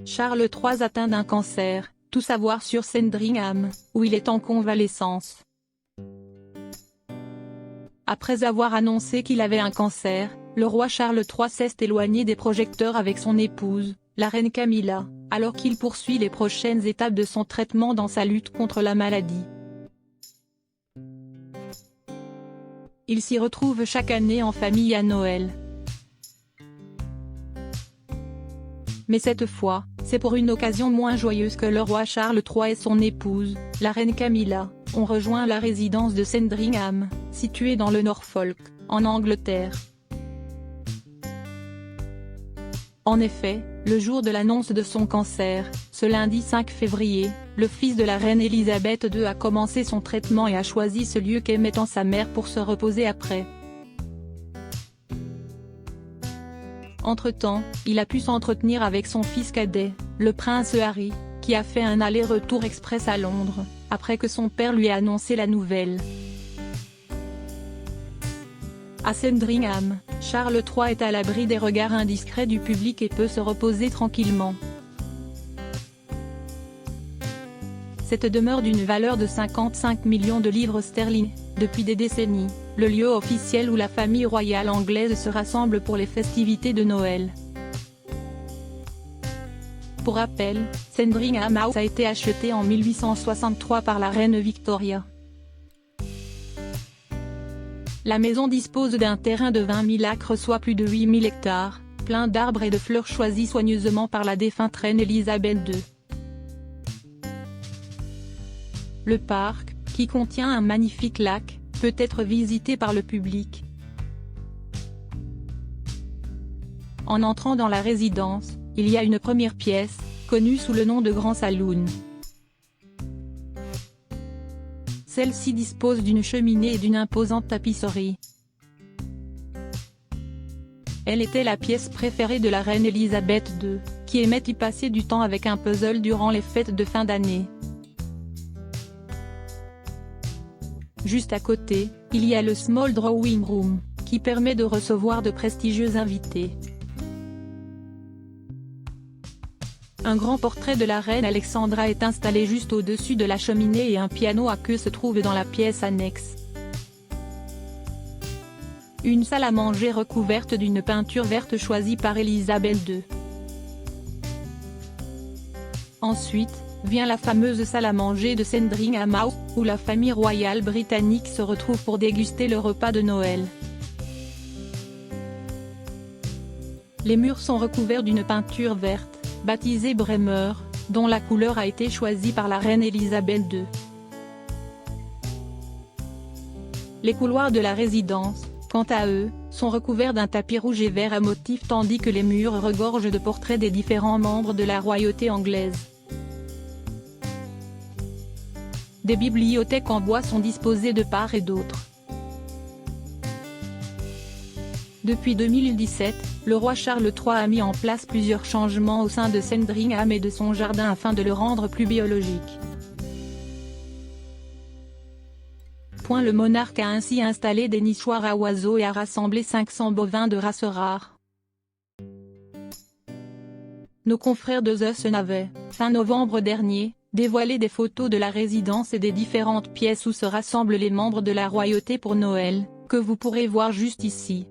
Charles III atteint d'un cancer, tout savoir sur Sandringham, où il est en convalescence. Après avoir annoncé qu'il avait un cancer, le roi Charles III s'est éloigné des projecteurs avec son épouse, la reine Camilla, alors qu'il poursuit les prochaines étapes de son traitement dans sa lutte contre la maladie. Il s'y retrouve chaque année en famille à Noël. Mais cette fois, c'est pour une occasion moins joyeuse que le roi Charles III et son épouse, la reine Camilla, ont rejoint la résidence de Sandringham, située dans le Norfolk, en Angleterre. En effet, le jour de l'annonce de son cancer, ce lundi 5 février, le fils de la reine Elisabeth II a commencé son traitement et a choisi ce lieu qu'aimait tant sa mère pour se reposer après. Entre-temps, il a pu s'entretenir avec son fils cadet, le prince Harry, qui a fait un aller-retour express à Londres, après que son père lui ait annoncé la nouvelle. À Sandringham, Charles III est à l'abri des regards indiscrets du public et peut se reposer tranquillement. Cette demeure d'une valeur de 55 millions de livres sterling, depuis des décennies, le lieu officiel où la famille royale anglaise se rassemble pour les festivités de Noël. Pour rappel, Sandringham House a été acheté en 1863 par la reine Victoria. La maison dispose d'un terrain de 20 000 acres soit plus de 8 000 hectares, plein d'arbres et de fleurs choisis soigneusement par la défunte reine Elisabeth II. Le parc, qui contient un magnifique lac, peut être visité par le public. En entrant dans la résidence, il y a une première pièce, connue sous le nom de Grand Saloon. Celle-ci dispose d'une cheminée et d'une imposante tapisserie. Elle était la pièce préférée de la reine Elisabeth II, qui aimait y passer du temps avec un puzzle durant les fêtes de fin d'année. Juste à côté, il y a le Small Drawing Room, qui permet de recevoir de prestigieux invités. Un grand portrait de la reine Alexandra est installé juste au-dessus de la cheminée et un piano à queue se trouve dans la pièce annexe. Une salle à manger recouverte d'une peinture verte choisie par Elisabeth II. Ensuite, vient la fameuse salle à manger de Sandringham House, où la famille royale britannique se retrouve pour déguster le repas de Noël. Les murs sont recouverts d'une peinture verte, baptisée Bremer, dont la couleur a été choisie par la reine Elisabeth II. Les couloirs de la résidence, quant à eux, sont recouverts d'un tapis rouge et vert à motifs tandis que les murs regorgent de portraits des différents membres de la royauté anglaise. Des bibliothèques en bois sont disposées de part et d'autre. Depuis 2017, le roi Charles III a mis en place plusieurs changements au sein de Sandringham et de son jardin afin de le rendre plus biologique. Le monarque a ainsi installé des nichoirs à oiseaux et a rassemblé 500 bovins de races rares. Nos confrères de The Sun avaient, fin novembre dernier, dévoilé des photos de la résidence et des différentes pièces où se rassemblent les membres de la royauté pour Noël, que vous pourrez voir juste ici.